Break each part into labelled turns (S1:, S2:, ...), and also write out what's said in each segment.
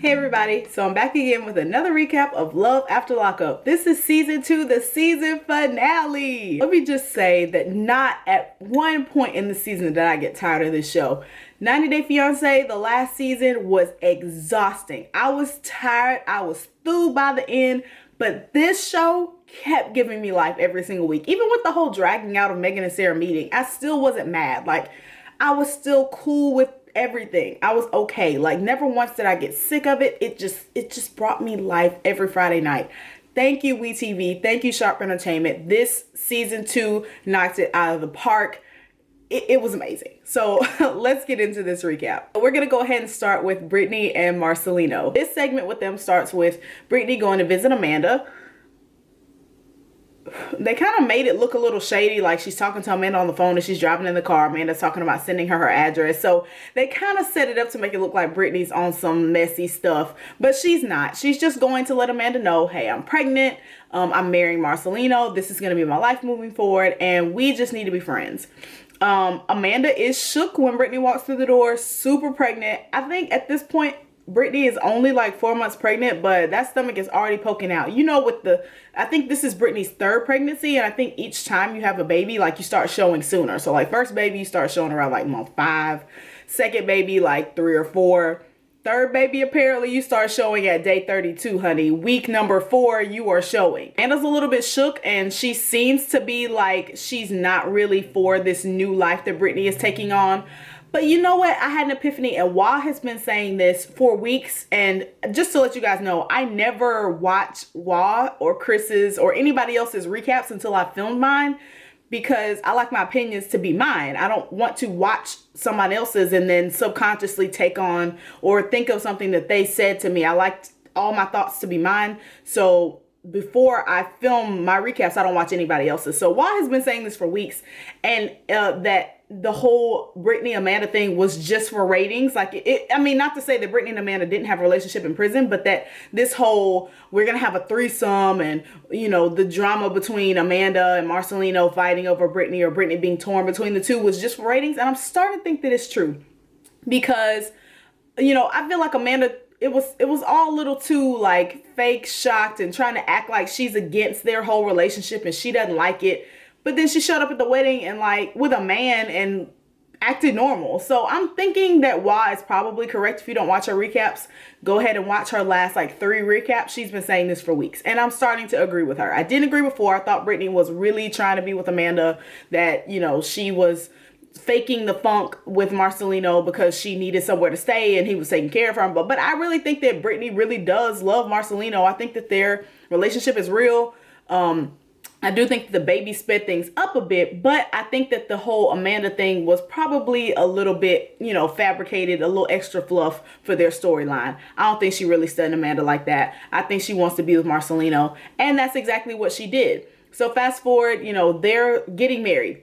S1: Hey everybody, so I'm back again with another recap of Love After Lockup. This is season 2, the season finale. Let me just say that not at one point in the season did I get tired of this show. 90 Day Fiancé, the last season, was exhausting. I was tired, I was through by the end, but this show kept giving me life every single week. Even with the whole dragging out of Megan and Sarah meeting, I still wasn't mad. Like, I was still cool with everything. I was okay. Like, never once did I get sick of it. It just brought me life every Friday night. Thank you, WeTV. Thank you, Sharp Entertainment. This season 2 knocked it out of the park. It was amazing. So let's get into this recap. We're gonna go ahead and start with Brittany and Marcelino. This segment with them starts with Brittany going to visit Amanda. They kind of made it look a little shady, like she's talking to Amanda on the phone and she's driving in the car. Amanda's talking about sending her address. So they kind of set it up to make it look like Brittany's on some messy stuff, but she's not. She's just going to let Amanda know, hey, I'm pregnant. I'm marrying Marcelino. This is going to be my life moving forward, and we just need to be friends. Amanda is shook when Brittany walks through the door, super pregnant. I think at this point, Brittany is only like 4 months pregnant, but that stomach is already poking out. You know, I think this is Brittany's 3rd pregnancy, and I think each time you have a baby, like, you start showing sooner. So like, first baby, you start showing around like month 5, second baby like 3 or 4, third baby, apparently you start showing at day 32, honey. Week number 4, you are showing. Anna's a little bit shook, and she seems to be like she's not really for this new life that Brittany is taking on. But you know what? I had an epiphany, and Wah has been saying this for weeks. And just to let you guys know, I never watch Wah or Chris's or anybody else's recaps until I filmed mine, because I like my opinions to be mine. I don't want to watch someone else's and then subconsciously take on or think of something that they said to me. I like all my thoughts to be mine. So before I film my recaps, I don't watch anybody else's. So Wah has been saying this for weeks, and that the whole Brittany Amanda thing was just for ratings. Like, I mean, not to say that Brittany and Amanda didn't have a relationship in prison, but that this whole, we're gonna have a threesome, and you know, the drama between Amanda and Marcelino fighting over Brittany, or Brittany being torn between the two, was just for ratings. And I'm starting to think that it's true, because, you know, I feel like Amanda, it was all a little too like fake shocked and trying to act like she's against their whole relationship and she doesn't like it. But then she showed up at the wedding and like with a man and acted normal. So I'm thinking that Wah is probably correct. If you don't watch her recaps, go ahead and watch her last like 3 recaps. She's been saying this for weeks, and I'm starting to agree with her. I didn't agree before. I thought Brittany was really trying to be with Amanda, that, you know, she was faking the funk with Marcelino because she needed somewhere to stay and he was taking care of her. But I really think that Brittany really does love Marcelino. I think that their relationship is real. I do think the baby sped things up a bit, but I think that the whole Amanda thing was probably a little bit, you know, fabricated, a little extra fluff for their storyline. I don't think she really studied Amanda like that. I think she wants to be with Marcelino, and that's exactly what she did. So fast forward, you know, they're getting married.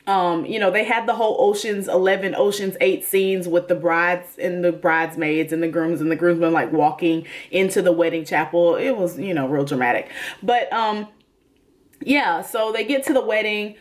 S1: You know, they had the whole Ocean's 11, Ocean's 8 scenes with the brides and the bridesmaids and the groomsmen like walking into the wedding chapel. It was, you know, real dramatic. But yeah, so they get to the wedding.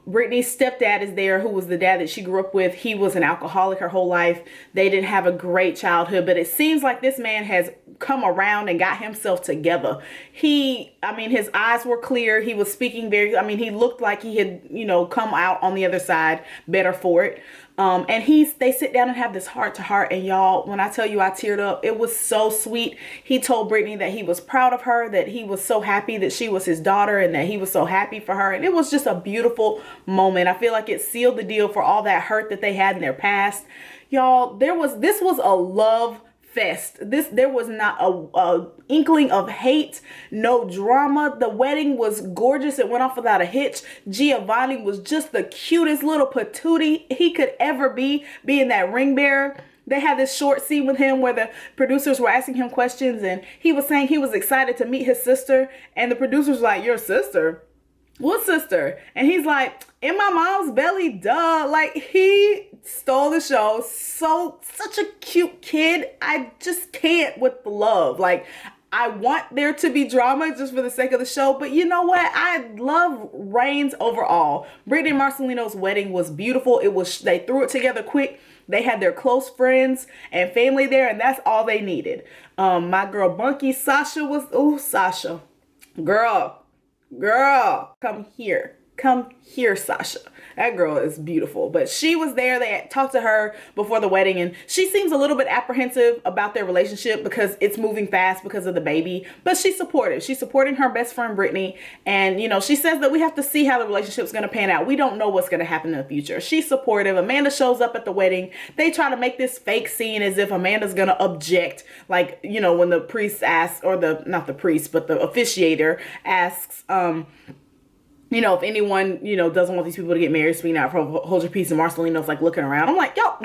S1: Brittany's stepdad is there, who was the dad that she grew up with. He was an alcoholic her whole life. They didn't have a great childhood, but it seems like this man has come around and got himself together. I mean, his eyes were clear. He was speaking he looked like he had, you know, come out on the other side better for it. And they sit down and have this heart to heart. And y'all, when I tell you I teared up, it was so sweet. He told Brittany that he was proud of her, that he was so happy that she was his daughter, and that he was so happy for her. And it was just a beautiful moment. I feel like it sealed the deal for all that hurt that they had in their past. Y'all, this was a love fest. There was not a inkling of hate, no drama. The wedding was gorgeous. It went off without a hitch. Giovanni was just the cutest little patootie he could ever be, being that ring bearer. They had this short scene with him where the producers were asking him questions, and he was saying he was excited to meet his sister, and the producers were like, your sister? What sister? And he's like, in my mom's belly, duh. Like, he stole the show. Such a cute kid. I just can't with the love. Like, I want there to be drama just for the sake of the show, but you know what? I love reigns overall. Brittany and Marcelino's wedding was beautiful. They threw it together quick. They had their close friends and family there, and that's all they needed. My girl Bunky Sasha was, Sasha. Girl, come here, Sasha. That girl is beautiful. But she was there. They had talked to her before the wedding, and she seems a little bit apprehensive about their relationship because it's moving fast because of the baby. But she's supportive. She's supporting her best friend, Brittany. And, you know, she says that we have to see how the relationship's going to pan out. We don't know what's going to happen in the future. She's supportive. Amanda shows up at the wedding. They try to make this fake scene as if Amanda's going to object. Like, you know, when the priest asks, or not the priest, but the officiator asks, you know, if anyone, you know, doesn't want these people to get married, speaking out, hold your peace. And Marcelino's like looking around. I'm like, yo,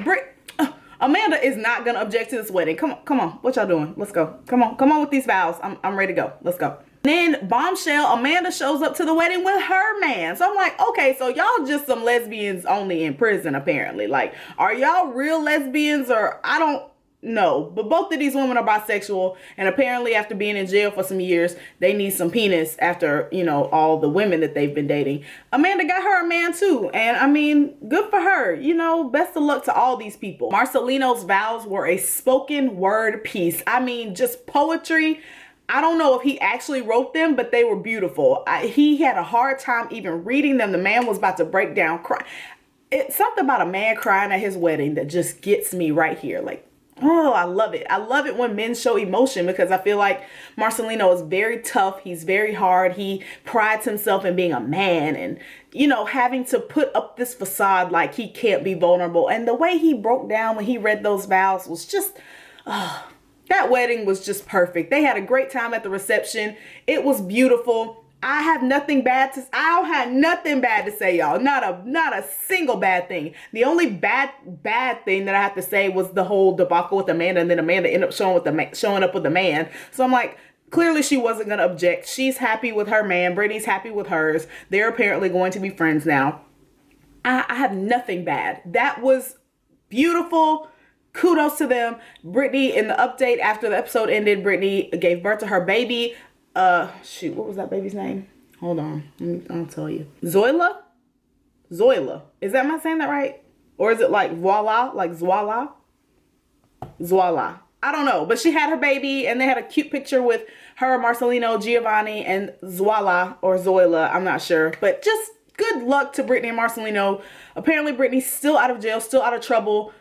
S1: Amanda is not going to object to this wedding. Come on. What y'all doing? Let's go. Come on with these vows. I'm ready to go. Let's go. Then bombshell, Amanda shows up to the wedding with her man. So I'm like, okay, so y'all just some lesbians only in prison, apparently. Like, are y'all real lesbians, or I don't know, but both of these women are bisexual, and apparently after being in jail for some years, they need some penis after, you know, all the women that they've been dating. Amanda got her a man too, and I mean, good for her. You know, best of luck to all these people. Marcelino's vows were a spoken word piece. I mean, just poetry. I don't know if he actually wrote them, but they were beautiful. He had a hard time even reading them. The man was about to break down, cry. It's something about a man crying at his wedding that just gets me right here. Like, oh, I love it. I love it when men show emotion, because I feel like Marcelino is very tough. He's very hard. He prides himself in being a man and, you know, having to put up this facade like he can't be vulnerable. And the way he broke down when he read those vows was just, that wedding was just perfect. They had a great time at the reception. It was beautiful. I don't have nothing bad to say, y'all. Not a single bad thing. The only bad thing that I have to say was the whole debacle with Amanda, and then Amanda ended up showing up with a man. So I'm like, clearly she wasn't going to object. She's happy with her man. Brittany's happy with hers. They're apparently going to be friends now. I have nothing bad. That was beautiful. Kudos to them. Brittany, in the update after the episode ended, Brittany gave birth to her baby. What was that baby's name? Hold on. I'll tell you. Zoila? Am I saying that right? Or is it like voila? Like Zoila? I don't know. But she had her baby, and they had a cute picture with her, Marcelino, Giovanni, and Zoila. I'm not sure. But just good luck to Brittany and Marcelino. Apparently Brittany's still out of jail, still out of trouble.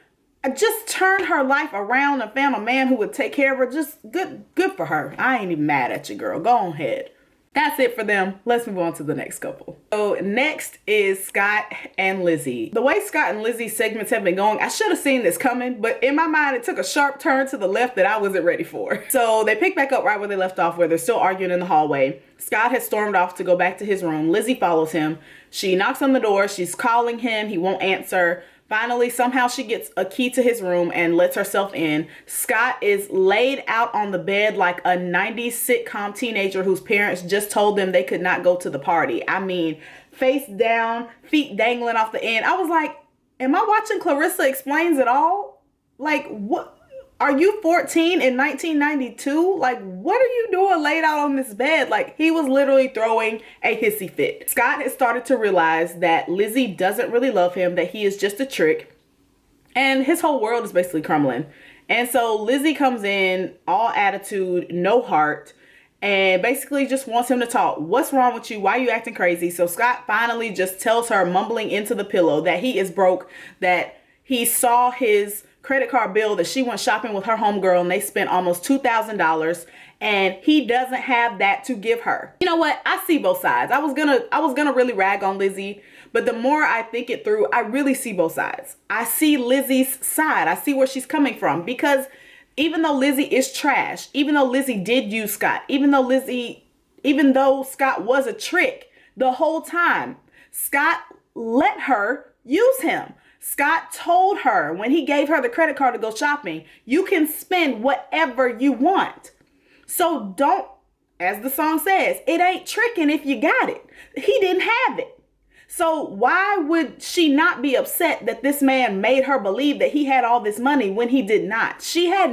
S1: Just turned her life around and found a man who would take care of her. Just good for her. I ain't even mad at you, girl. Go ahead. That's it for them. Let's move on to the next couple. So next is Scott and Lizzy. The way Scott and Lizzy's segments have been going, I should have seen this coming, but in my mind, it took a sharp turn to the left that I wasn't ready for. So they pick back up right where they left off, where they're still arguing in the hallway. Scott has stormed off to go back to his room. Lizzy follows him. She knocks on the door. She's calling him. He won't answer. Finally, somehow she gets a key to his room and lets herself in. Scott is laid out on the bed like a 90s sitcom teenager whose parents just told them they could not go to the party. I mean, face down, feet dangling off the end. I was like, am I watching Clarissa Explains It All? Like, what? Are you 14 in 1992? Like, what are you doing laid out on this bed? Like, he was literally throwing a hissy fit. Scott has started to realize that Lizzy doesn't really love him, that he is just a trick, and his whole world is basically crumbling. And so Lizzy comes in, all attitude, no heart, and basically just wants him to talk. What's wrong with you? Why are you acting crazy? So Scott finally just tells her, mumbling into the pillow, that he is broke, that he saw his credit card bill, that she went shopping with her homegirl and they spent almost $2,000, and he doesn't have that to give her. You know what? I see both sides. I was gonna really rag on Lizzy, but the more I think it through, I really see both sides. I see Lizzy's side. I see where she's coming from, because even though Lizzy is trash, even though Lizzy did use Scott, even though Scott was a trick the whole time, Scott let her use him. Scott told her when he gave her the credit card to go shopping, you can spend whatever you want. So don't, as the song says, it ain't tricking if you got it. He didn't have it. So why would she not be upset that this man made her believe that he had all this money when he did not? She had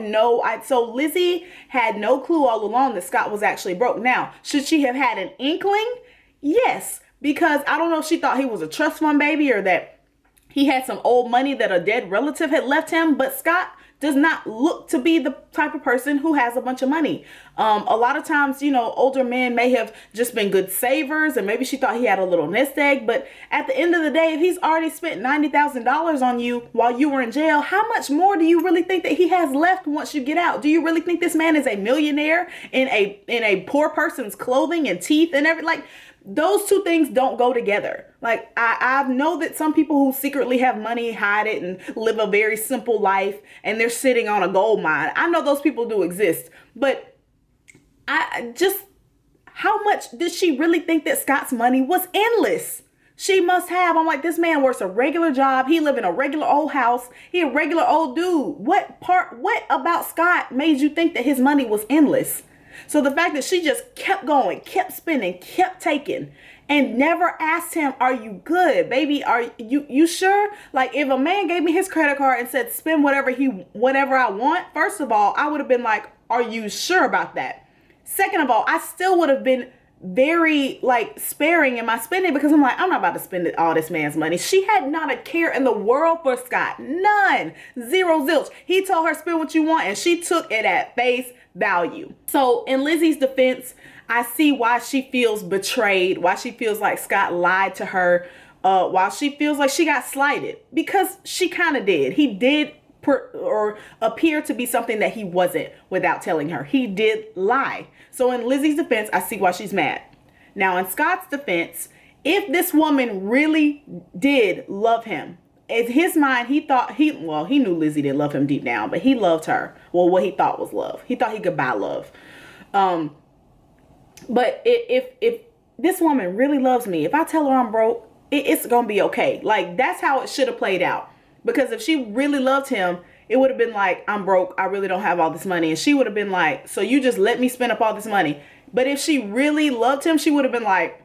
S1: so Lizzy had no clue all along that Scott was actually broke. Now, should she have had an inkling? Yes, because I don't know if she thought he was a trust fund baby or that he had some old money that a dead relative had left him, but Scott does not look to be the type of person who has a bunch of money. A lot of times, older men may have just been good savers, and maybe she thought he had a little nest egg. But at the end of the day, if he's already spent $90,000 on you while you were in jail, how much more do you really think that he has left once you get out? Do you really think this man is a millionaire in a poor person's clothing and teeth and everything? Like, those two things don't go together. Like, I know that some people who secretly have money hide it and live a very simple life and they're sitting on a gold mine. I know those people do exist, but how much did she really think that Scott's money was endless? She must have. I'm like, this man works a regular job. He live in a regular old house. He a regular old dude. What about Scott made you think that his money was endless? So the fact that she just kept going, kept spending, kept taking, and never asked him, are you good, baby? Are you sure? Like, if a man gave me his credit card and said, spend whatever I want, first of all, I would have been like, are you sure about that? Second of all, I still would have been very sparing in my spending, because I'm like, I'm not about to spend all this man's money. She had not a care in the world for Scott. None. Zero zilch. He told her, spend what you want, and she took it at face value. So in Lizzy's defense, I see why she feels betrayed, why she feels like Scott lied to her, why she feels like she got slighted, because she kind of did. He did appear to be something that he wasn't without telling her. He did lie. So in Lizzy's defense, I see why she's mad. Now in Scott's defense, if this woman really did love him, in his mind, he knew Lizzy didn't love him deep down, but he loved her. Well, what he thought was love. He thought he could buy love. But if this woman really loves me, if I tell her I'm broke, it's going to be okay. Like, that's how it should have played out. Because if she really loved him, it would have been like, I'm broke. I really don't have all this money. And she would have been like, so you just let me spend up all this money. But if she really loved him, she would have been like,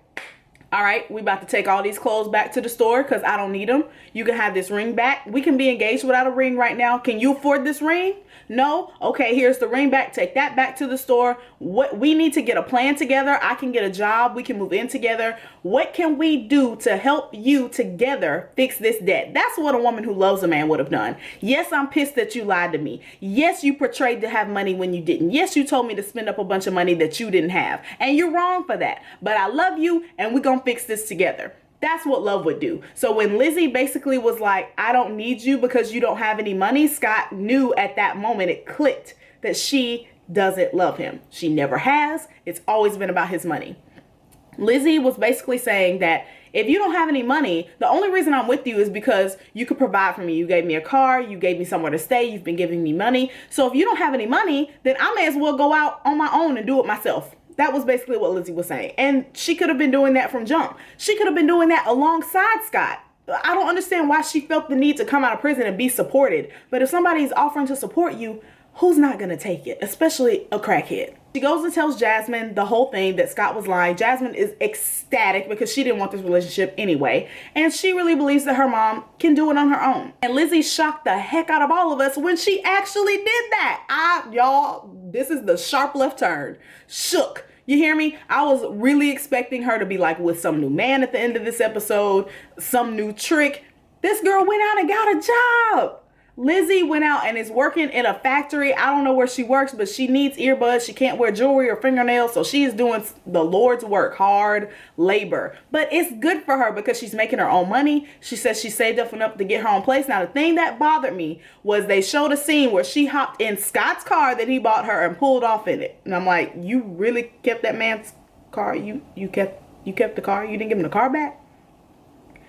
S1: all right, we about to take all these clothes back to the store because I don't need them. You can have this ring back. We can be engaged without a ring right now. Can you afford this ring? No? Okay, here's the ring back. Take that back to the store. We need to get a plan together. I can get a job. We can move in together. What can we do to help you together fix this debt? That's what a woman who loves a man would have done. Yes, I'm pissed that you lied to me. Yes, you portrayed to have money when you didn't. Yes, you told me to spend up a bunch of money that you didn't have. And you're wrong for that. But I love you, and we're going to fix this together. That's what love would do. So when Lizzy basically was like, I don't need you because you don't have any money, Scott knew at that moment, it clicked, that she doesn't love him. She never has. It's always been about his money. Lizzy was basically saying that if you don't have any money, the only reason I'm with you is because you could provide for me. You gave me a car, you gave me somewhere to stay, you've been giving me money. So if you don't have any money, then I may as well go out on my own and do it myself. That was basically what Lizzy was saying. And she could have been doing that from jump. She could have been doing that alongside Scott. I don't understand why she felt the need to come out of prison and be supported. But if somebody's offering to support you, who's not going to take it? Especially a crackhead. She goes and tells Jasmine the whole thing, that Scott was lying. Jasmine is ecstatic because she didn't want this relationship anyway. And she really believes that her mom can do it on her own. And Lizzy shocked the heck out of all of us when she actually did that. Y'all, this is the sharp left turn. Shook. You hear me? I was really expecting her to be like with some new man at the end of this episode, some new trick. This girl went out and got a job. Lizzy went out and is working in a factory. I don't know where she works, but she needs earbuds. She can't wear jewelry or fingernails. So she is doing the Lord's work, hard labor. But it's good for her because she's making her own money. She says she saved up enough to get her own place. Now, the thing that bothered me was they showed a scene where she hopped in Scott's car that he bought her and pulled off in it. And I'm like, you really kept that man's car? You kept the car? You didn't give him the car back?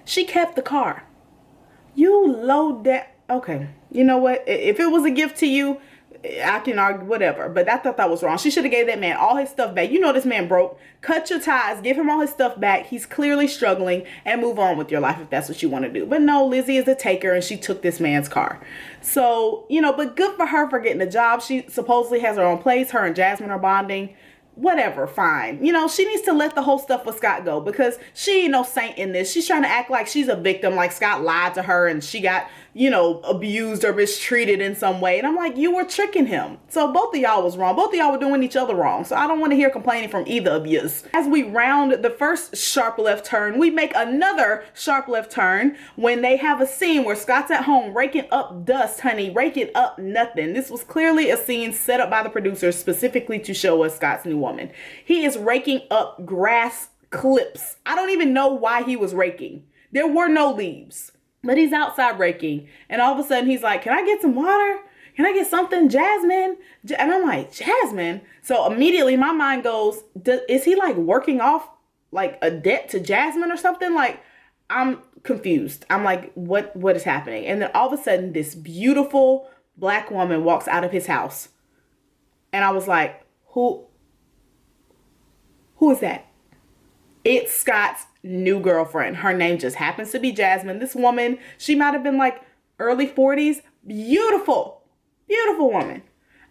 S1: She kept the car. You load that. Okay, you know what? If it was a gift to you, I can argue whatever. But I thought that was wrong. She should have gave that man all his stuff back. You know this man broke. Cut your ties. Give him all his stuff back. He's clearly struggling, and move on with your life if that's what you want to do. But no, Lizzy is a taker, and she took this man's car. So, but good for her for getting a job. She supposedly has her own place. Her and Jasmine are bonding. whatever, fine. You know, she needs to let the whole stuff with Scott go, because she ain't no saint in this. She's trying to act like she's a victim, like Scott lied to her and she got, you know, abused or mistreated in some way. And I'm like, you were tricking him. So both of y'all was wrong. Both of y'all were doing each other wrong. So I don't want to hear complaining from either of you. As we round the first sharp left turn, we make another sharp left turn when they have a scene where Scott's at home raking up dust, honey, raking up nothing. This was clearly a scene set up by the producers specifically to show us Scott's new woman. He is raking up grass clips. I don't even know why he was raking. There were no leaves, but he's outside raking. And all of a sudden he's like, can I get some water? Can I get something, Jasmine? And I'm like, Jasmine? So immediately my mind goes, is he like working off like a debt to Jasmine or something? Like, I'm confused. I'm like, what is happening? And then all of a sudden this beautiful black woman walks out of his house. And I was like, who is that? It's Scott's new girlfriend. Her name just happens to be Jasmine. This woman, she might have been like early 40s. Beautiful woman.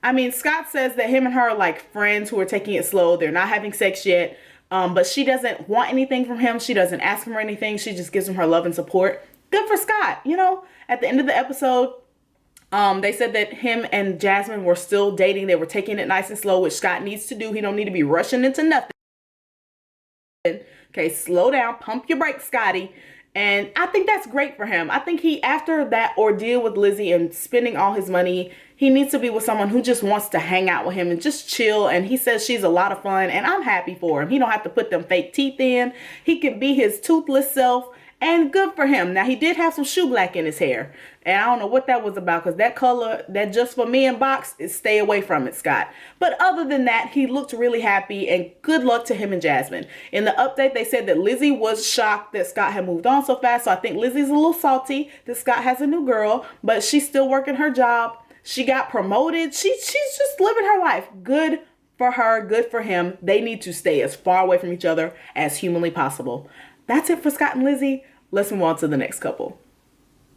S1: I mean, Scott says that him and her are like friends who are taking it slow. They're not having sex yet. But she doesn't want anything from him. She doesn't ask him for anything. She just gives him her love and support. Good for Scott. You know, at the end of the episode, they said that him and Jasmine were still dating. They were taking it nice and slow, which Scott needs to do. He don't need to be rushing into nothing. Okay, slow down, pump your brakes, Scotty. And I think that's great for him. I think he, after that ordeal with Lizzy and spending all his money, he needs to be with someone who just wants to hang out with him and just chill. And he says she's a lot of fun, and I'm happy for him. He don't have to put them fake teeth in. He can be his toothless self, and good for him. Now, he did have some shoe black in his hair, and I don't know what that was about, because that color, that just for men box, is stay away from it, Scott. But other than that, he looked really happy, and good luck to him and Jasmine. In the update, they said that Lizzy was shocked that Scott had moved on so fast, so I think Lizzy's a little salty that Scott has a new girl, but she's still working her job. She got promoted. She's just living her life. Good for her, good for him. They need to stay as far away from each other as humanly possible. That's it for Scott and Lizzy. Let's move on to the next couple.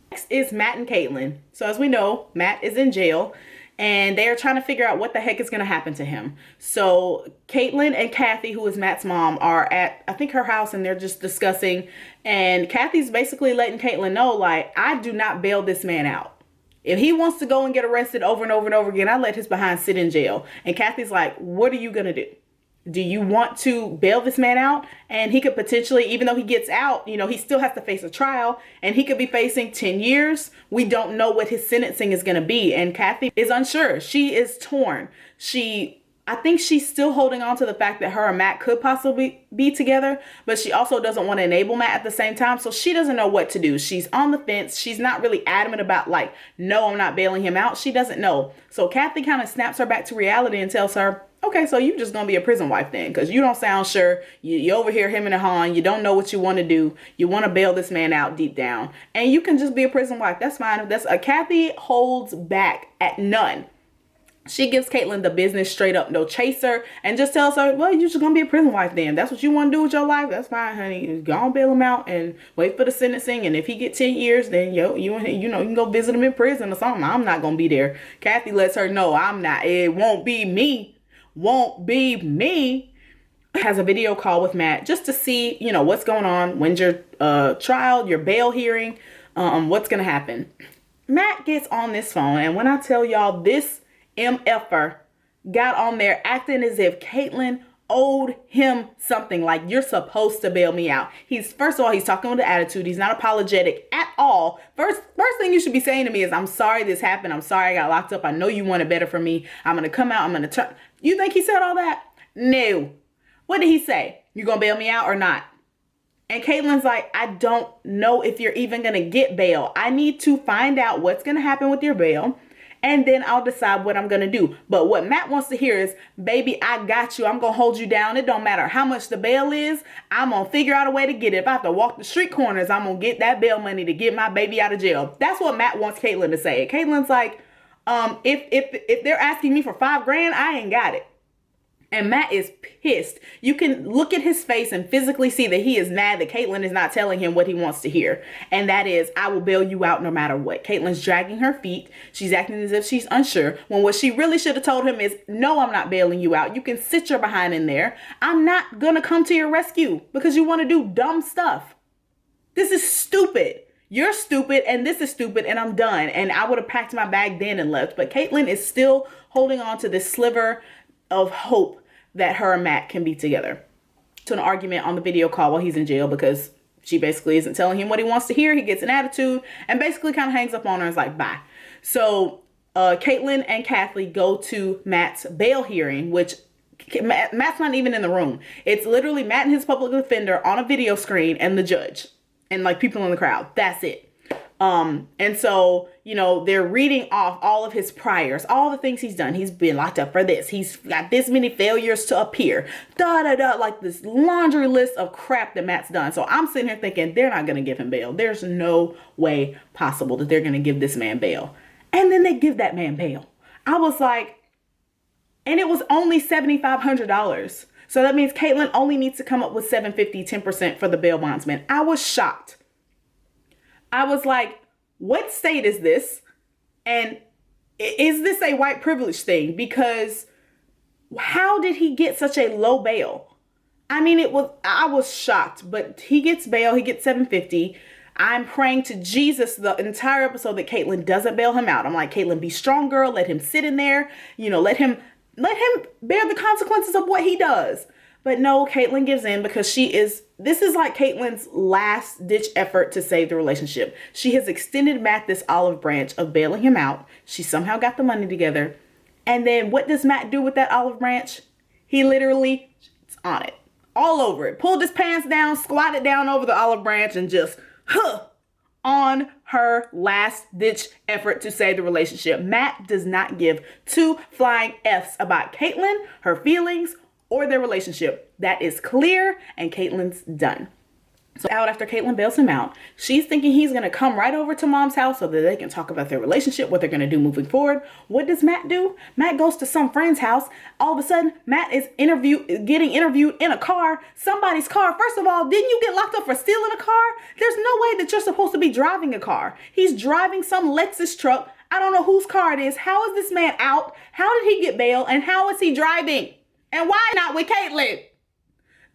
S1: Next is Matt and Caitlin. So as we know, Matt is in jail, and they are trying to figure out what the heck is going to happen to him. So Caitlin and Kathy, who is Matt's mom, are at, I think, her house, and they're just discussing. And Kathy's basically letting Caitlin know, like, I do not bail this man out. If he wants to go and get arrested over and over and over again, I let his behind sit in jail. And Kathy's like, what are you going to do? Do you want to bail this man out? And he could potentially, even though he gets out, you know, he still has to face a trial, and he could be facing 10 years. We don't know what his sentencing is going to be. And Kathy is unsure. She is torn. I think she's still holding on to the fact that her and Matt could possibly be together, but she also doesn't want to enable Matt at the same time. So she doesn't know what to do. She's on the fence. She's not really adamant about like, no, I'm not bailing him out. She doesn't know. So Kathy kind of snaps her back to reality and tells her, okay, so you're just going to be a prison wife then, because you don't sound sure. You overhear him and Han. You don't know what you want to do. You want to bail this man out deep down, and you can just be a prison wife. That's fine. That's Kathy holds back at none. She gives Caitlin the business straight up, no chaser, and just tells her, well, you're just going to be a prison wife then. That's what you want to do with your life. That's fine, honey. Go on, bail him out and wait for the sentencing. And if he get 10 years, then you can go visit him in prison or something. I'm not going to be there. Kathy lets her know, I'm not. It won't be me. Won't be me. Has a video call with Matt just to see, you know, what's going on. When's your trial, your bail hearing, what's going to happen. Matt gets on this phone, and when I tell y'all, this MFer got on there acting as if Caitlin owed him something, like, you're supposed to bail me out. First of all, he's talking with an attitude. He's not apologetic at all. First thing you should be saying to me is, I'm sorry this happened. I'm sorry I got locked up. I know you wanted better for me. I'm going to come out. I'm going to turn. You think he said all that? No. What did he say? You going to bail me out or not? And Caitlin's like, I don't know if you're even going to get bail. I need to find out what's going to happen with your bail, and then I'll decide what I'm going to do. But what Matt wants to hear is, baby, I got you. I'm going to hold you down. It don't matter how much the bail is. I'm going to figure out a way to get it. If I have to walk the street corners, I'm going to get that bail money to get my baby out of jail. That's what Matt wants Caitlin to say. Caitlin's like, if they're asking me for $5,000, I ain't got it. And Matt is pissed. You can look at his face and physically see that he is mad that Caitlyn is not telling him what he wants to hear. And that is, I will bail you out no matter what. Caitlyn's dragging her feet. She's acting as if she's unsure. When what she really should have told him is, no, I'm not bailing you out. You can sit your behind in there. I'm not going to come to your rescue because you want to do dumb stuff. This is stupid. You're stupid and this is stupid and I'm done. And I would have packed my bag then and left. But Caitlyn is still holding on to this sliver of hope that her and Matt can be together. To an argument on the video call while he's in jail because she basically isn't telling him what he wants to hear. He gets an attitude and basically kind of hangs up on her and is like, bye. So Caitlyn and Kathy go to Matt's bail hearing, which Matt's not even in the room. It's literally Matt and his public defender on a video screen and the judge and like people in the crowd. That's it. And so, you know, they're reading off all of his priors, all the things he's done. He's been locked up for this. He's got this many failures to appear, like this laundry list of crap that Matt's done. So I'm sitting here thinking they're not going to give him bail. There's no way possible that they're going to give this man bail. And then they give that man bail. I was like, and it was only $7,500. So that means Caitlyn only needs to come up with $750, 10% for the bail bondsman. I was shocked. I was like, what state is this? And is this a white privilege thing? Because how did he get such a low bail? I mean, I was shocked, but he gets bail. He gets $750. I'm praying to Jesus the entire episode that Caitlyn doesn't bail him out. I'm like, Caitlyn, be strong, girl. Let him sit in there. You know, let him bear the consequences of what he does. But no, Caitlyn gives in because this is like Caitlyn's last ditch effort to save the relationship. She has extended Matt this olive branch of bailing him out. She somehow got the money together. And then what does Matt do with that olive branch? He literally is on it, all over it. Pulled his pants down, squatted down over the olive branch and just, on her last ditch effort to save the relationship. Matt does not give two flying F's about Caitlyn, her feelings, or their relationship. That is clear, and Caitlyn's done. So out after Caitlyn bails him out, she's thinking he's going to come right over to mom's house so that they can talk about their relationship, what they're going to do moving forward. What does Matt do? Matt goes to some friend's house. All of a sudden, Matt is getting interviewed in a car, somebody's car. First of all, didn't you get locked up for stealing a car? There's no way that you're supposed to be driving a car. He's driving some Lexus truck. I don't know whose car it is. How is this man out? How did he get bail? And how is he driving? And why not with Caitlyn?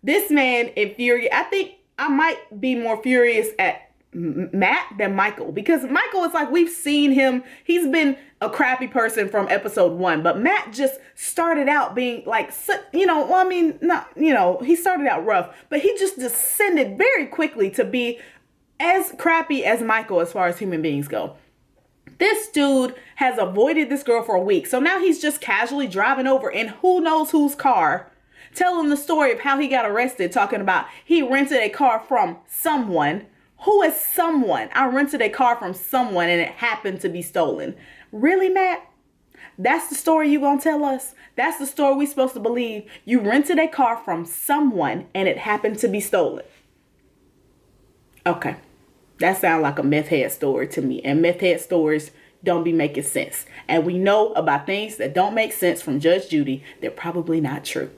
S1: This man infuriated. I think I might be more furious at Matt than Michael, because Michael is like, we've seen him. He's been a crappy person from episode 1, but Matt just started out being like, he started out rough, but he just descended very quickly to be as crappy as Michael as far as human beings go. This dude has avoided this girl for a week. So now he's just casually driving over in who knows whose car, telling the story of how he got arrested, talking about he rented a car from someone. Who is someone? I rented a car from someone and it happened to be stolen. Really, Matt? That's the story you gonna tell us? That's the story we supposed to believe? You rented a car from someone and it happened to be stolen. Okay. That sounds like a meth head story to me. And meth head stories don't be making sense. And we know about things that don't make sense from Judge Judy. They're probably not true.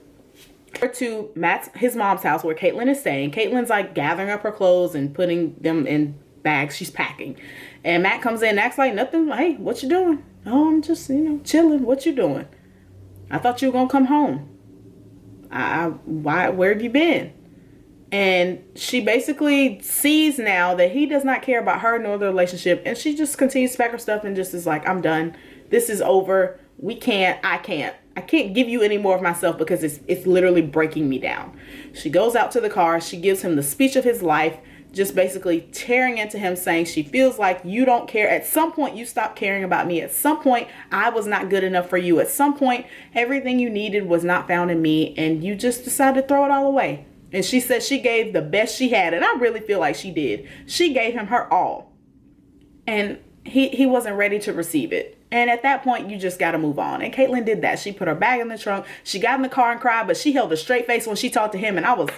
S1: To his mom's house where Caitlyn is staying. Caitlyn's like gathering up her clothes and putting them in bags. She's packing. And Matt comes in and acts like nothing. Hey, what you doing? Oh, I'm just, chilling. What you doing? I thought you were going to come home. Where have you been? And she basically sees now that he does not care about her nor the relationship. And she just continues to pack her stuff and just is like, I'm done. This is over. I can't give you any more of myself because it's literally breaking me down. She goes out to the car. She gives him the speech of his life, just basically tearing into him, saying she feels like you don't care. At some point, you stopped caring about me. At some point, I was not good enough for you. At some point, everything you needed was not found in me, and you just decided to throw it all away. And she said she gave the best she had, and I really feel like she did. She gave him her all, and he wasn't ready to receive it. And at that point, you just got to move on. And Caitlyn did that. She put her bag in the trunk. She got in the car and cried, but she held a straight face when she talked to him. And I was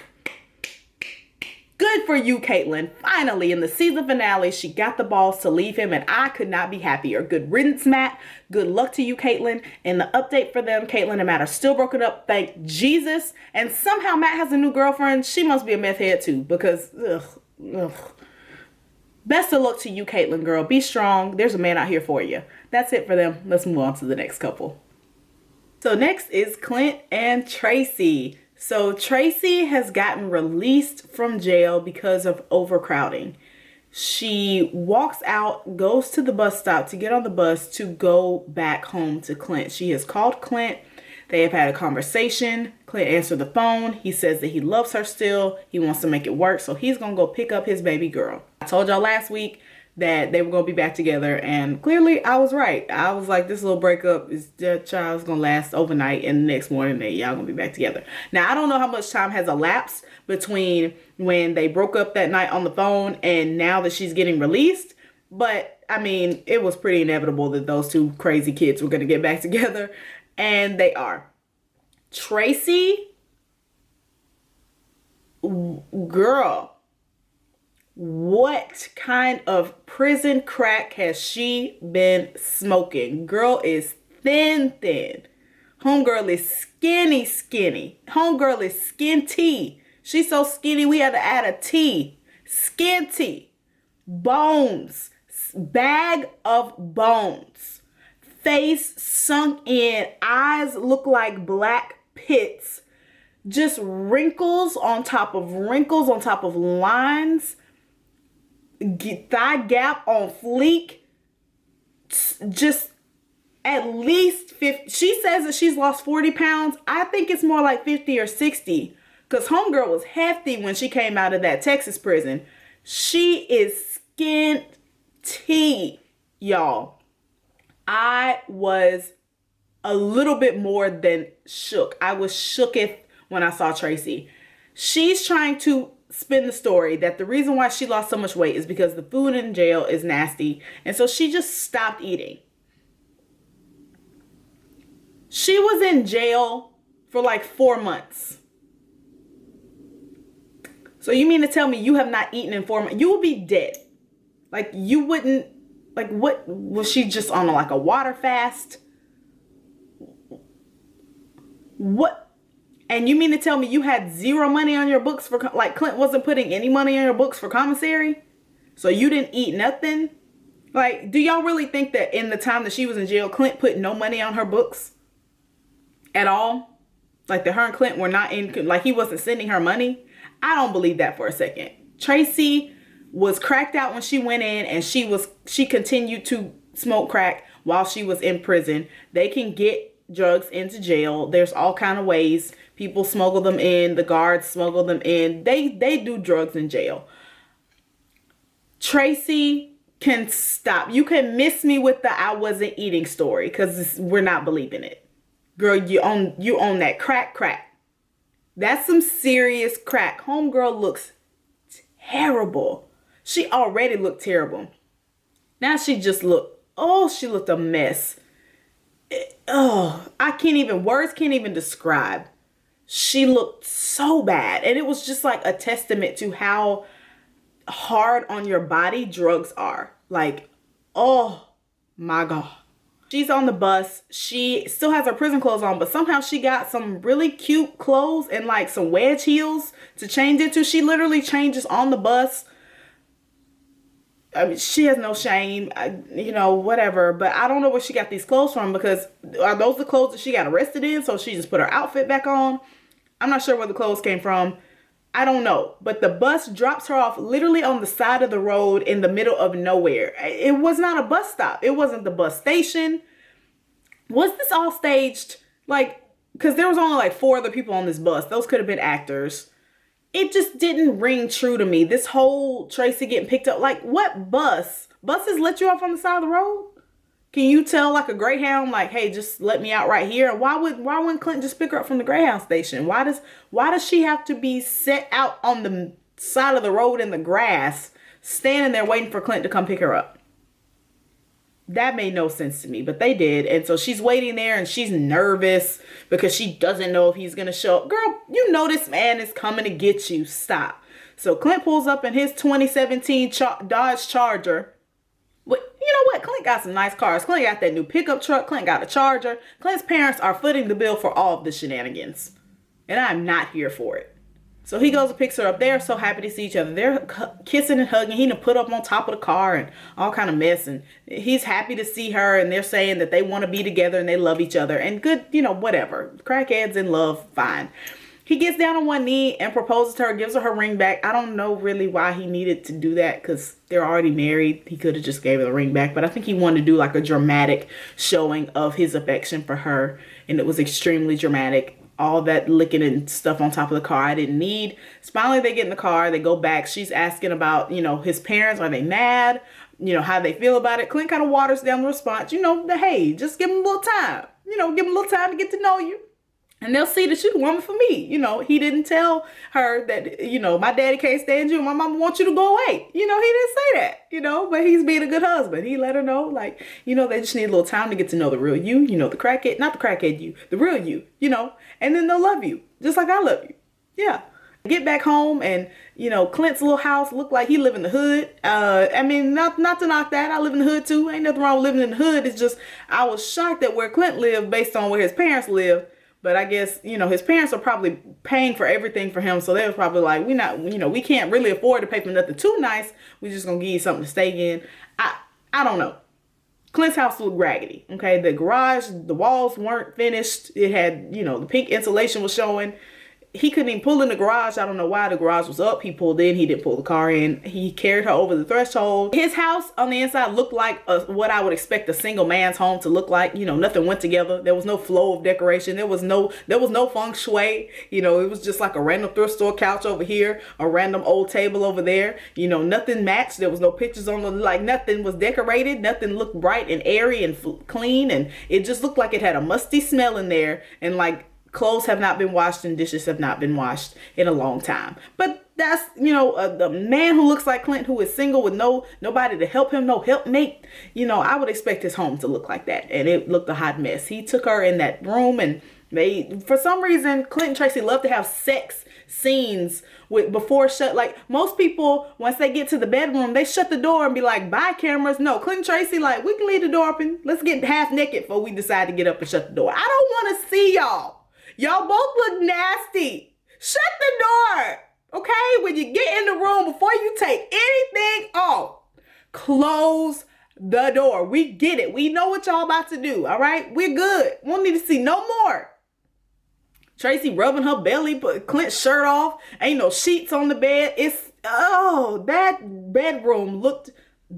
S1: Good for you, Caitlyn. Finally, in the season finale, she got the balls to leave him, and I could not be happier. Good riddance, Matt. Good luck to you, Caitlyn. And the update for them, Caitlyn and Matt are still broken up, thank Jesus. And somehow Matt has a new girlfriend. She must be a meth head too, because, ugh. Best of luck to you, Caitlyn, girl. Be strong. There's a man out here for you. That's it for them. Let's move on to the next couple. So next is Clint and Tracy. So Tracy has gotten released from jail because of overcrowding. She walks out, goes to the bus stop to get on the bus to go back home to Clint. She has called Clint. They have had a conversation. Clint answered the phone. He says that he loves her still. He wants to make it work. So he's going to go pick up his baby girl. I told y'all last week that they were going to be back together, and clearly I was right. I was like, this little breakup is the child's going to last overnight, and the next morning y'all going to be back together. Now, I don't know how much time has elapsed between when they broke up that night on the phone and now that she's getting released, but I mean, it was pretty inevitable that those two crazy kids were going to get back together, and they are. Tracy, girl, what kind of prison crack has she been smoking? Girl is thin. Homegirl is skinny. Homegirl is skinty. She's so skinny we had to add a T. Skinty. Bones. Bag of bones. Face sunk in. Eyes look like black pits. Just wrinkles on top of lines. Thigh gap on fleek. Just at least 50. She says that she's lost 40 pounds. I think it's more like 50 or 60. Because homegirl was hefty when she came out of that Texas prison. She is skinty, y'all. I was a little bit more than shook. I was shooketh when I saw Tracy. She's trying to spin the story that the reason why she lost so much weight is because the food in jail is nasty. And so she just stopped eating. She was in jail for like 4 months. So you mean to tell me you have not eaten in 4 months? You will be dead. Like you wouldn't, like what, was she just on like a water fast? What? And you mean to tell me you had zero money on your books for, like Clint wasn't putting any money on your books for commissary? So you didn't eat nothing? Like, do y'all really think that in the time that she was in jail, Clint put no money on her books at all? Like that her and Clint were not in, like he wasn't sending her money? I don't believe that for a second. Tracy was cracked out when she went in, and she continued to smoke crack while she was in prison. They can get drugs into jail. There's all kind of ways. People smuggle them in. The guards smuggle them in. They do drugs in jail. Tracy can stop. You can miss me with the I wasn't eating story because we're not believing it. Girl, you own that crack. That's some serious crack. Homegirl looks terrible. She already looked terrible. Now she just looked, she looked a mess. Words can't even describe. She looked so bad. And it was just like a testament to how hard on your body drugs are. Like, oh my God. She's on the bus. She still has her prison clothes on, but somehow she got some really cute clothes and like some wedge heels to change into. She literally changes on the bus. I mean, she has no shame, whatever. But I don't know where she got these clothes from, because are those the clothes that she got arrested in? So she just put her outfit back on. I'm not sure where the clothes came from. I don't know. But the bus drops her off literally on the side of the road in the middle of nowhere. It was not a bus stop. It wasn't the bus station. Was this all staged? Like, because there was only like 4 other people on this bus. Those could have been actors. It just didn't ring true to me. This whole Tracy getting picked up. Like, what bus? Buses let you off on the side of the road? Can you tell like a Greyhound, like, hey, just let me out right here? Why wouldn't Clint just pick her up from the Greyhound station? Why does she have to be set out on the side of the road in the grass, standing there waiting for Clint to come pick her up? That made no sense to me, but they did. And so she's waiting there and she's nervous because she doesn't know if he's going to show up. Girl, you know this man is coming to get you. Stop. So Clint pulls up in his 2017 Dodge Charger. But you know what? Clint got some nice cars. Clint got that new pickup truck. Clint got a Charger. Clint's parents are footing the bill for all of the shenanigans. And I'm not here for it. So he goes and picks her up. They're so happy to see each other. They're kissing and hugging. He done put up on top of the car and all kind of mess. And he's happy to see her. And they're saying that they want to be together and they love each other. And good, whatever. Crackheads in love, fine. He gets down on one knee and proposes to her, gives her ring back. I don't know really why he needed to do that because they're already married. He could have just gave her the ring back. But I think he wanted to do like a dramatic showing of his affection for her. And it was extremely dramatic. All that licking and stuff on top of the car I didn't need. So finally they get in the car. They go back. She's asking about, his parents. Are they mad? How they feel about it. Clint kind of waters down the response. Hey, just give him a little time. Give him a little time to get to know you. And they'll see that you're the woman for me. He didn't tell her that, my daddy can't stand you. My mama wants you to go away. He didn't say that, but he's being a good husband. He let her know, they just need a little time to get to know the real you, the crackhead, not the crackhead you, the real you, and then they'll love you just like I love you. Yeah. Get back home and, Clint's little house looked like he live in the hood. Not to knock that. I live in the hood too. Ain't nothing wrong with living in the hood. It's just, I was shocked at where Clint lived based on where his parents live. But I guess, his parents are probably paying for everything for him. So they was probably like, we can't really afford to pay for nothing too nice. We just going to give you something to stay in. I don't know. Clint's house looked raggedy. Okay. The garage, the walls weren't finished. It had, the pink insulation was showing. He couldn't even pull in the garage. I don't know why. The garage was up. He pulled in. He didn't pull the car in. He carried her over the threshold. His house on the inside looked like what I would expect a single man's home to look like. Nothing went together. There was no flow of decoration. There was no feng shui. It was just like a random thrift store couch over here, a random old table over there. Nothing matched. There was no pictures on nothing was decorated. Nothing looked bright and airy and clean. And it just looked like it had a musty smell in there. And clothes have not been washed and dishes have not been washed in a long time. But that's, the man who looks like Clint, who is single with nobody to help him, no helpmate. I would expect his home to look like that. And it looked a hot mess. He took her in that room and for some reason, Clint and Tracy love to have sex scenes before shut. Most people, once they get to the bedroom, they shut the door and be like, bye cameras. No, Clint and Tracy, we can leave the door open. Let's get half naked before we decide to get up and shut the door. I don't want to see y'all. Y'all both look nasty. Shut the door, okay? When you get in the room, before you take anything off, close the door. We get it. We know what y'all about to do, all right? We're good. We don't need to see no more. Tracy rubbing her belly, put Clint's shirt off. Ain't no sheets on the bed. That bedroom looked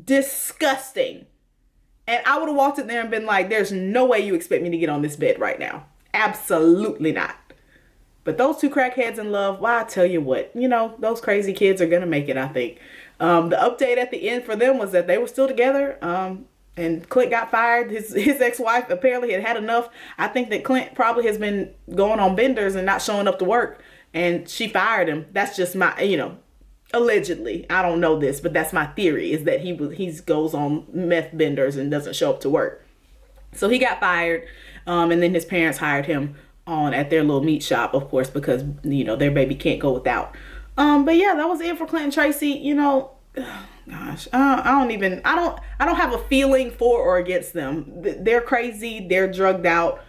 S1: disgusting. And I would have walked in there and been like, there's no way you expect me to get on this bed right now. Absolutely not. But those two crackheads in love, well, I tell you what, those crazy kids are going to make it, I think. The update at the end for them was that they were still together. And Clint got fired. His ex-wife apparently had enough. I think that Clint probably has been going on benders and not showing up to work. And she fired him. That's just my, allegedly. I don't know this, but that's my theory, is that he goes on meth benders and doesn't show up to work. So he got fired. And then his parents hired him on at their little meat shop, of course, because, their baby can't go without. But yeah, that was it for Clint and Tracy. Gosh, I don't have a feeling for or against them. They're crazy. They're drugged out.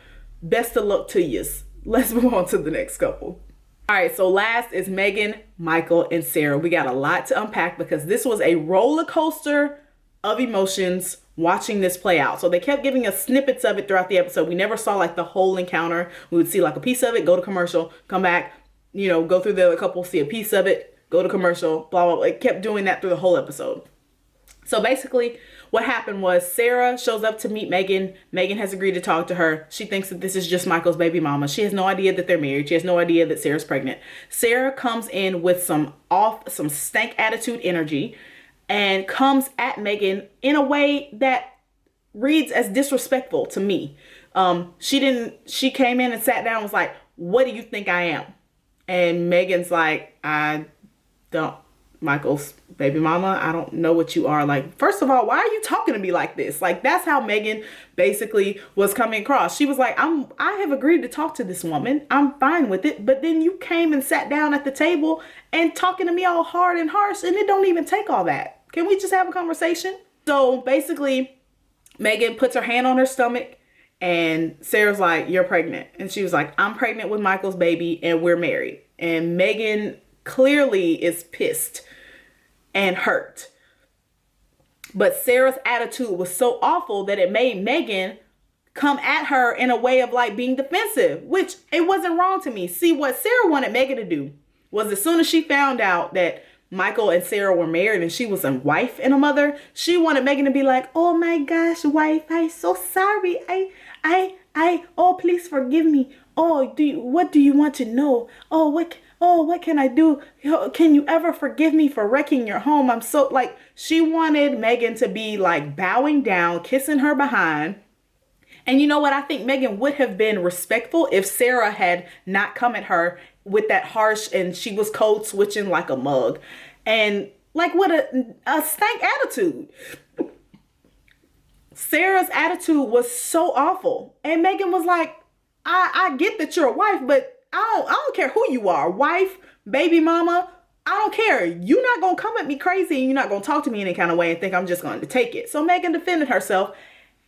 S1: Best of luck to yous. Let's move on to the next couple. All right, so last is Megan, Michael, and Sarah. We got a lot to unpack because this was a roller coaster of emotions watching this play out. So they kept giving us snippets of it throughout the episode. We never saw the whole encounter. We would see a piece of it, go to commercial, come back, go through the other couple, see a piece of it, go to commercial, blah, blah, blah. It kept doing that through the whole episode. So basically what happened was Sarah shows up to meet Megan. Megan has agreed to talk to her. She thinks that this is just Michael's baby mama. She has no idea that they're married. She has no idea that Sarah's pregnant. Sarah comes in with some stank attitude energy and comes at Megan in a way that reads as disrespectful to me. She came in and sat down and was like, what do you think I am? And Megan's like, I don't Michael's baby mama, I don't know what you are. Like, first of all, why are you talking to me like this? Like, that's how Megan basically was coming across. She was like, I have agreed to talk to this woman. I'm fine with it. But then you came and sat down at the table and talking to me all hard and harsh, and it don't even take all that. Can we just have a conversation? So basically, Megan puts her hand on her stomach, and Sarah's like, you're pregnant. And she was like, I'm pregnant with Michael's baby, and we're married. And Megan clearly is pissed and hurt. But Sarah's attitude was so awful that it made Megan come at her in a way of like being defensive, which it wasn't wrong to me. See, what Sarah wanted Megan to do was, as soon as she found out that Michael and Sarah were married and she was a wife and a mother, she wanted Megan to be like, oh my gosh, wife, I'm so sorry. Oh, please forgive me. Oh, what do you want to know? Oh, what can I do? Can you ever forgive me for wrecking your home? I'm so, like, she wanted Megan to be like bowing down, kissing her behind. And you know what? I think Megan would have been respectful if Sarah had not come at her with that harsh, and she was code switching like a mug. And like, what a stank attitude. Sarah's attitude was so awful. And Megan was like, I get that you're a wife, but I don't care who you are. Wife, baby mama, I don't care. You're not going to come at me crazy, and you're not going to talk to me any kind of way and think I'm just going to take it. So Megan defended herself,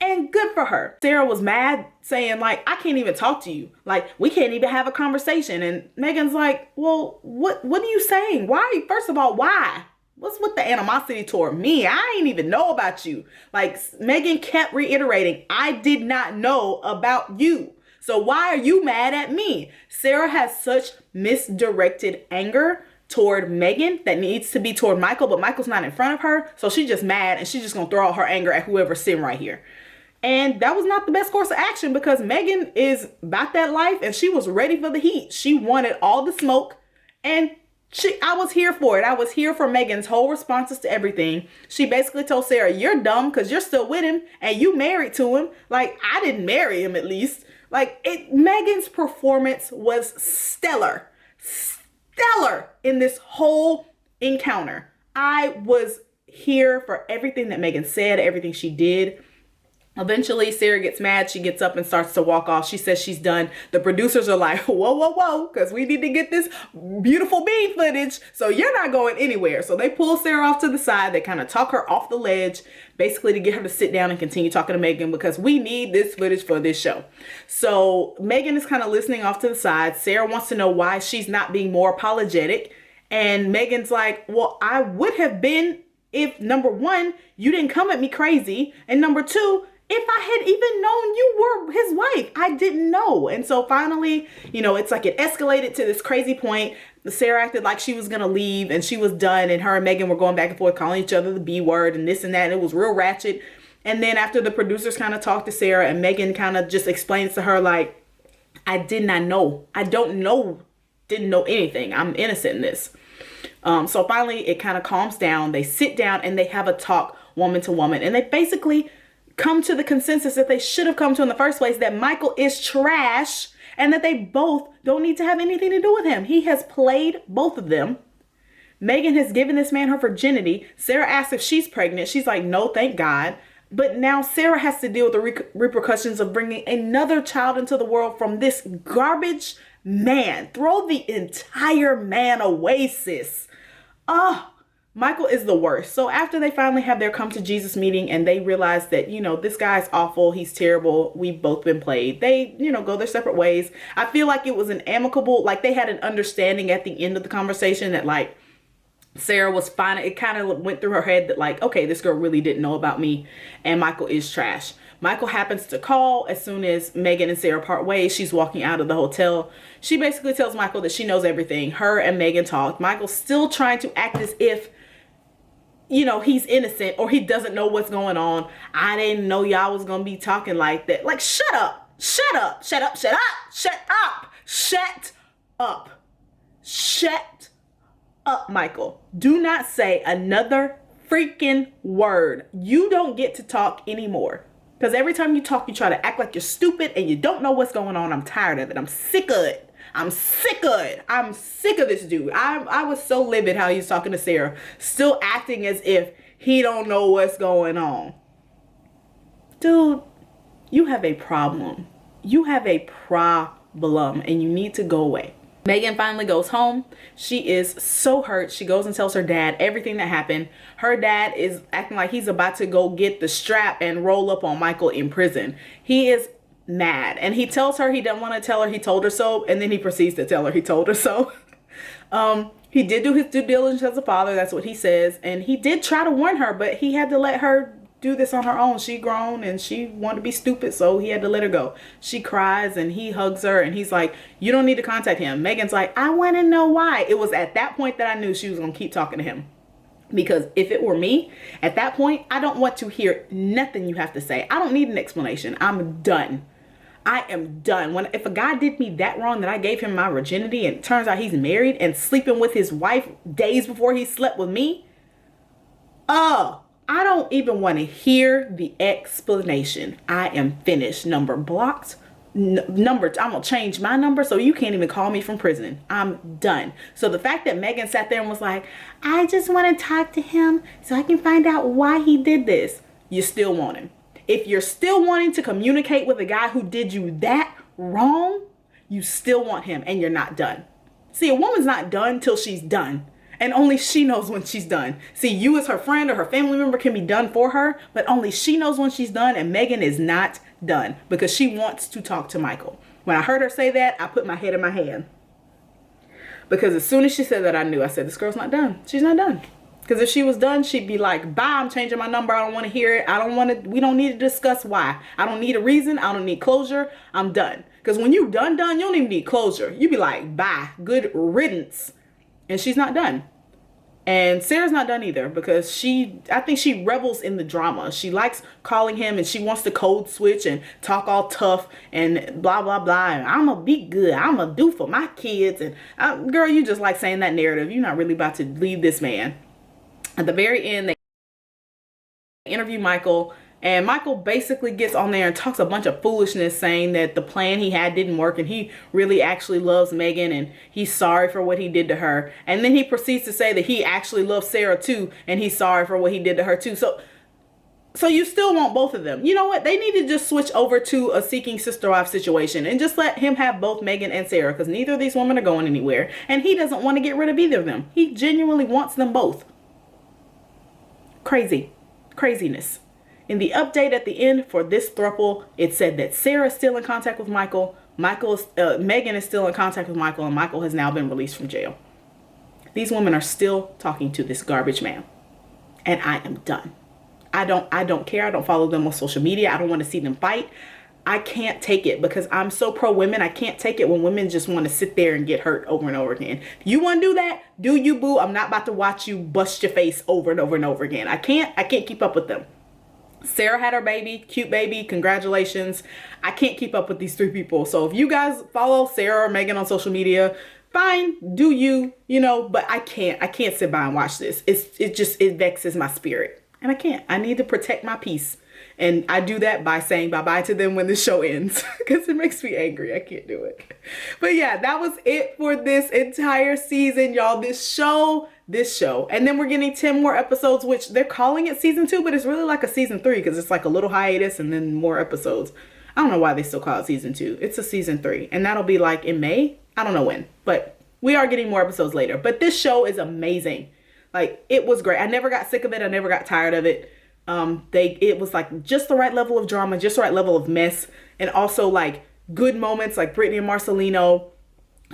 S1: and good for her. Sarah was mad, saying like, I can't even talk to you. Like, we can't even have a conversation. And Megan's like, well, what are you saying? Why? First of all, why? What's with the animosity toward me? I ain't even know about you. Like, Megan kept reiterating, I did not know about you. So why are you mad at me? Sarah has such misdirected anger toward Megan that needs to be toward Michael, but Michael's not in front of her. So she's just mad, and she's just going to throw out her anger at whoever's sitting right here. And that was not the best course of action, because Megan is about that life, and she was ready for the heat. She wanted all the smoke, and I was here for it. I was here for Megan's whole responses to everything. She basically told Sarah, you're dumb because you're still with him and you married to him. Like, I didn't marry him, at least. Like, Megan's performance was stellar in this whole encounter. I was here for everything that Megan said, everything she did. Eventually, Sarah gets mad. She gets up and starts to walk off. She says she's done. The producers are like, whoa, because we need to get this beautiful bean footage. So you're not going anywhere. So they pull Sarah off to the side. They kind of talk her off the ledge, basically to get her to sit down and continue talking to Megan, because we need this footage for this show. So Megan is kind of listening off to the side. Sarah wants to know why she's not being more apologetic. And Megan's like, well, I would have been if, number one, you didn't come at me crazy. And number two, if I had even known you were his wife, I didn't know. And so finally, it's like it escalated to this crazy point. Sarah acted like she was going to leave and she was done. And her and Megan were going back and forth, calling each other the B word and this and that. And it was real ratchet. And then after the producers kind of talked to Sarah, and Megan kind of just explains to her, like, I did not know. I didn't know anything. I'm innocent in this. So finally, it kind of calms down. They sit down and they have a talk, woman to woman. And they basically come to the consensus that they should have come to in the first place, that Michael is trash and that they both don't need to have anything to do with him. He has played both of them. Megan has given this man her virginity. Sarah asks if she's pregnant. She's like, no, thank God. But now Sarah has to deal with the repercussions of bringing another child into the world from this garbage man. Throw the entire man away, sis. Michael is the worst. So after they finally have their come to Jesus meeting and they realize that, this guy's awful, he's terrible, we've both been played, they, go their separate ways. I feel like it was an amicable, like they had an understanding at the end of the conversation that, like, Sarah was fine. It kind of went through her head that, like, okay, this girl really didn't know about me and Michael is trash. Michael happens to call as soon as Megan and Sarah part ways. She's walking out of the hotel. She basically tells Michael that she knows everything. Her and Megan talked. Michael's still trying to act as if, he's innocent or he doesn't know what's going on. I didn't know y'all was going to be talking like that. Like, shut up, Michael. Do not say another freaking word. You don't get to talk anymore. Because every time you talk, you try to act like you're stupid and you don't know what's going on. I'm tired of it. I'm sick of it. I'm sick of it. I'm sick of this dude. I was so livid how he's talking to Sarah, still acting as if he don't know what's going on. Dude, you have a problem. You have a problem and you need to go away. Megan finally goes home. She is so hurt. She goes and tells her dad everything that happened. Her dad is acting like he's about to go get the strap and roll up on Michael in prison. He is mad and he tells her he doesn't want to tell her he told her so, and then he proceeds to tell her he told her so. He did do his due diligence as a father. That's what he says. And he did try to warn her, but he had to let her do this on her own. She grown and she wanted to be stupid, so he had to let her go. She cries and he hugs her and he's like, you don't need to contact him. Megan's like, I want to know why. It was at that point that I knew she was going to keep talking to him. Because if it were me, at that point, I don't want to hear nothing you have to say. I don't need an explanation. I'm done. I am done. If a guy did me that wrong that I gave him my virginity and it turns out he's married and sleeping with his wife days before he slept with me, I don't even want to hear the explanation. I am finished. Number blocked. Number, I'm going to change my number so you can't even call me from prison. I'm done. So the fact that Megan sat there and was like, I just want to talk to him so I can find out why he did this. You still want him. If you're still wanting to communicate with a guy who did you that wrong, you still want him and you're not done. See, a woman's not done till she's done. And only she knows when she's done. See, you as her friend or her family member can be done for her, but only she knows when she's done, and Megan is not done because she wants to talk to Michael. When I heard her say that, I put my head in my hand. Because as soon as she said that, I knew. I said, this girl's not done. She's not done. Because if she was done, she'd be like, bye, I'm changing my number. I don't want to hear it. We don't need to discuss why. I don't need a reason. I don't need closure. I'm done. Because when you done, you don't even need closure. You be like, bye, good riddance. And she's not done. And Sarah's not done either because I think she revels in the drama. She likes calling him and she wants to code switch and talk all tough and blah, blah, blah. And I'm going to be good. I'm going to do for my kids. And girl, you just like saying that narrative. You're not really about to leave this man. At the very end, they interview Michael. And Michael basically gets on there and talks a bunch of foolishness saying that the plan he had didn't work and he really actually loves Megan and he's sorry for what he did to her. And then he proceeds to say that he actually loves Sarah too and he's sorry for what he did to her too. So you still want both of them. You know what? They need to just switch over to a seeking sister wife situation and just let him have both Megan and Sarah because neither of these women are going anywhere. And he doesn't want to get rid of either of them. He genuinely wants them both. Craziness. In the update at the end for this throuple, it said that Sarah is still in contact with Michael. Megan is still in contact with Michael, and Michael has now been released from jail. These women are still talking to this garbage man, and I am done. I don't care. I don't follow them on social media. I don't want to see them fight. I can't take it because I'm so pro women. I can't take it when women just want to sit there and get hurt over and over again. You want to do that? Do you, boo? I'm not about to watch you bust your face over and over and over again. I can't keep up with them. Sarah had her baby, cute baby, congratulations. I can't keep up with these three people. So if you guys follow Sarah or Megan on social media, fine, do you know, but I can't sit by and watch this. It vexes my spirit and I can't. I need to protect my peace. And I do that by saying bye-bye to them when the show ends because it makes me angry. I can't do it. But yeah, that was it for this entire season, y'all. This show. And then we're getting 10 more episodes, which they're calling it season 2, but it's really like a season 3 because it's like a little hiatus and then more episodes. I don't know why they still call it season 2. It's a season 3 and that'll be like in May. I don't know when, but we are getting more episodes later. But this show is amazing. Like, it was great. I never got sick of it. I never got tired of it. It was like just the right level of drama, just the right level of mess, and also like good moments like Brittany and Marcelino,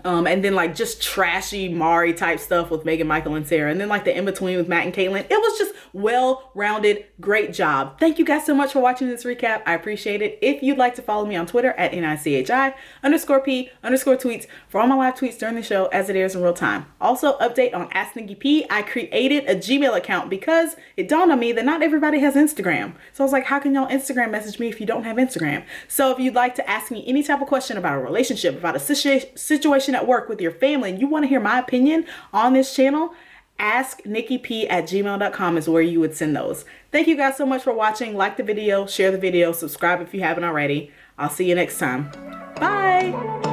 S1: and then like just trashy Mari type stuff with Megan, Michael, and Sarah, and then like the in-between with Matt and Caitlin. It was just well-rounded. Great job. Thank you guys so much for watching this recap. I appreciate it. If you'd like to follow me on Twitter at NICHI_P_tweets for all my live tweets during the show as it airs in real time. Also, update on Ask Nikki P. I created a Gmail account because it dawned on me that not everybody has Instagram. So I was like, how can y'all Instagram message me if you don't have Instagram? So if you'd like to ask me any type of question about a relationship, about a situation at work with your family, and you want to hear my opinion on this channel, asknichip@gmail.com is where you would send those. Thank you guys so much for watching. Like the video, share the video, subscribe if you haven't already. I'll see you next time. Bye.